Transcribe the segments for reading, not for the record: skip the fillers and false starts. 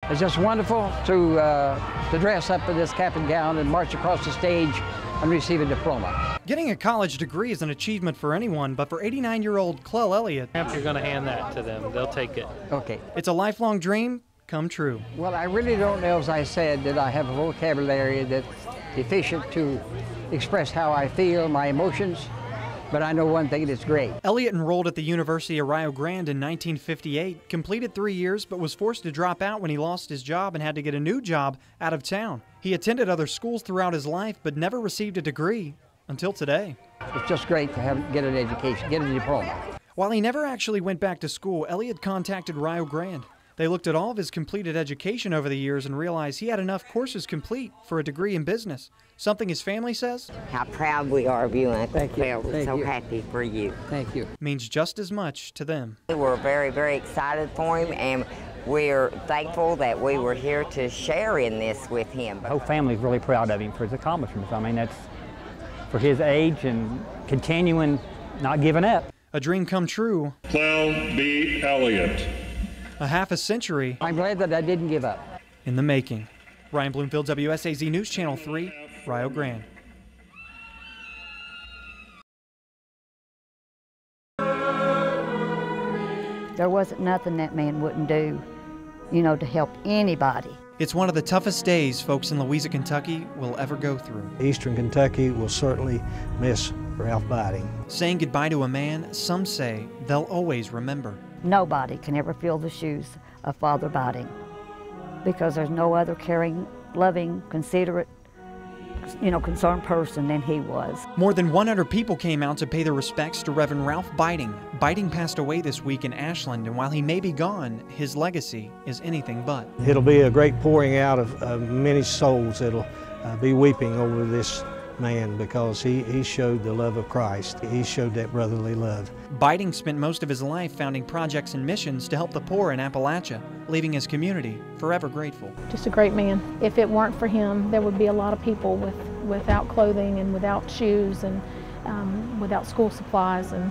It's just wonderful to dress up in this cap and gown and march across the stage and receive a diploma. Getting a college degree is an achievement for anyone, but for 89-year-old Clell Elliott, You're going to hand that to them. They'll take it. Okay. it's a lifelong dream come true. Well, I really don't know, as I said, that I have a vocabulary that's efficient to express how I feel, my emotions, but I know one thing that's great. Elliott enrolled at the University of Rio Grande in 1958, completed 3 years, but was forced to drop out when he lost his job and had to get a new job out of town. He attended other schools throughout his life, but never received a degree until today. It's just great to get an education, get a diploma. While he never actually went back to school, Elliott contacted Rio Grande. They looked at all of his completed education over the years and realized he had enough courses complete for a degree in business, something his family says how proud we are of you, and Thank you. we're Thank so you. happy for you. Thank you. means just as much to them. We're very, very excited for him, and we're thankful that we were here to share in this with him. The whole family's really proud of him for his accomplishments. I mean, that's for his age and continuing, not giving up. A dream come true. Clell B. Elliott. A half a century I'm glad that I didn't give up. in the making. Ryan Bloomfield, WSAZ News Channel 3, Rio Grande. There wasn't nothing that man wouldn't do, to help anybody. It's one of the toughest days folks in Louisa, Kentucky will ever go through. Eastern Kentucky will certainly miss Ralph Biding. Saying goodbye to a man some say they'll always remember. Nobody can ever fill the shoes of Father Biding because there's no other caring, loving, considerate, concerned person than he was. More than 100 people came out to pay their respects to Reverend Ralph Biding. Biding passed away this week in Ashland, and while he may be gone, his legacy is anything but. It'll be a great pouring out of many souls that'll be weeping over this man because he showed the love of Christ. He showed that brotherly love. Biding spent most of his life founding projects and missions to help the poor in Appalachia, leaving his community forever grateful. Just a great man. If it weren't for him, there would be a lot of people without clothing and without shoes and without school supplies, and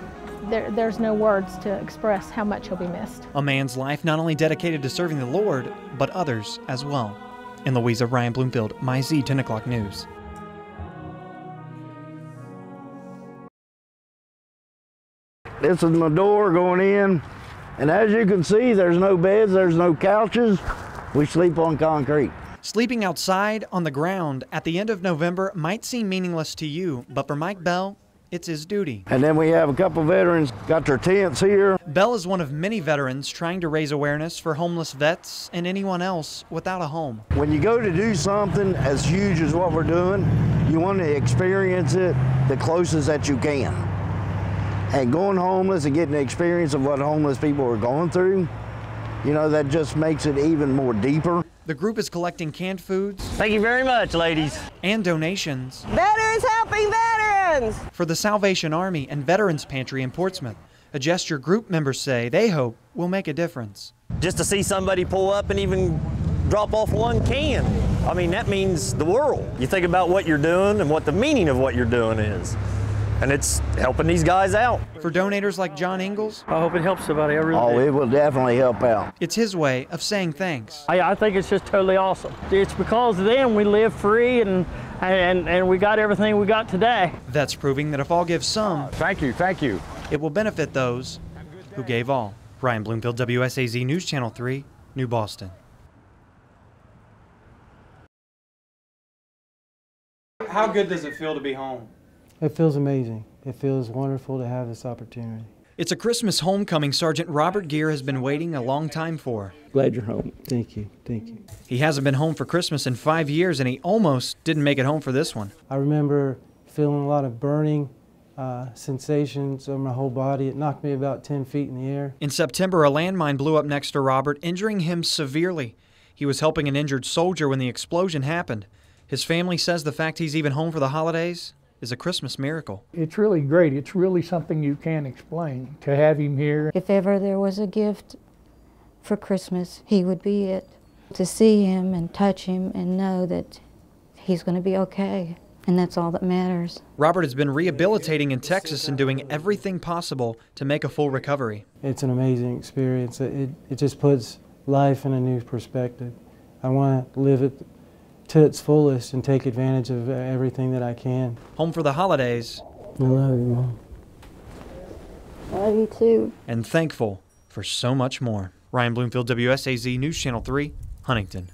there's no words to express how much he'll be missed. A man's life not only dedicated to serving the Lord, but others as well. In Louisa, Ryan Bloomfield, My Z 10 o'clock news. This is my door going in, and as you can see, there's no beds, there's no couches. We sleep on concrete. Sleeping outside on the ground at the end of November might seem meaningless to you, but for Mike Bell, it's his duty. And then we have a couple veterans got their tents here. Bell is one of many veterans trying to raise awareness for homeless vets and anyone else without a home. When you go to do something as huge as what we're doing, you want to experience it the closest that you can. And going homeless and getting the experience of what homeless people are going through, that just makes it even more deeper. The group is collecting canned foods. Thank you very much, ladies. And donations. Veterans helping veterans! For the Salvation Army and Veterans Pantry in Portsmouth. A gesture group members say they hope will make a difference. Just to see somebody pull up and even drop off one can, I mean, that means the world. You think about what you're doing and what the meaning of what you're doing is. And it's helping these guys out. For donators like John Ingalls, I hope it helps somebody. I really do. It will definitely help out. it's his way of saying thanks. I think it's just totally awesome. It's because of them we live free and we got everything we got today. That's proving that if all give some, Thank you. it will benefit those who gave all. Ryan Bloomfield, WSAZ News Channel 3, New Boston. How good does it feel to be home? It feels amazing. It feels wonderful to have this opportunity. It's a Christmas homecoming Sergeant Robert Gear has been waiting a long time for. Glad you're home. Thank you. Thank you. He hasn't been home for Christmas in 5 years, and he almost didn't make it home for this one. I remember feeling a lot of burning sensations on my whole body. It knocked me about 10 feet in the air. In September, a landmine blew up next to Robert, injuring him severely. He was helping an injured soldier when the explosion happened. His family says the fact he's even home for the holidays is a Christmas miracle. It's really great. It's really something you can't explain to have him here. If ever there was a gift for Christmas, he would be it. To see him and touch him and know that he's going to be okay, and that's all that matters. Robert has been rehabilitating in Texas and doing everything possible to make a full recovery. It's an amazing experience. It just puts life in a new perspective. I want to live it to its fullest and take advantage of everything that I can. Home for the holidays. I love you, Mom. I love you too. And thankful for so much more. Ryan Bloomfield, WSAZ News Channel 3, Huntington.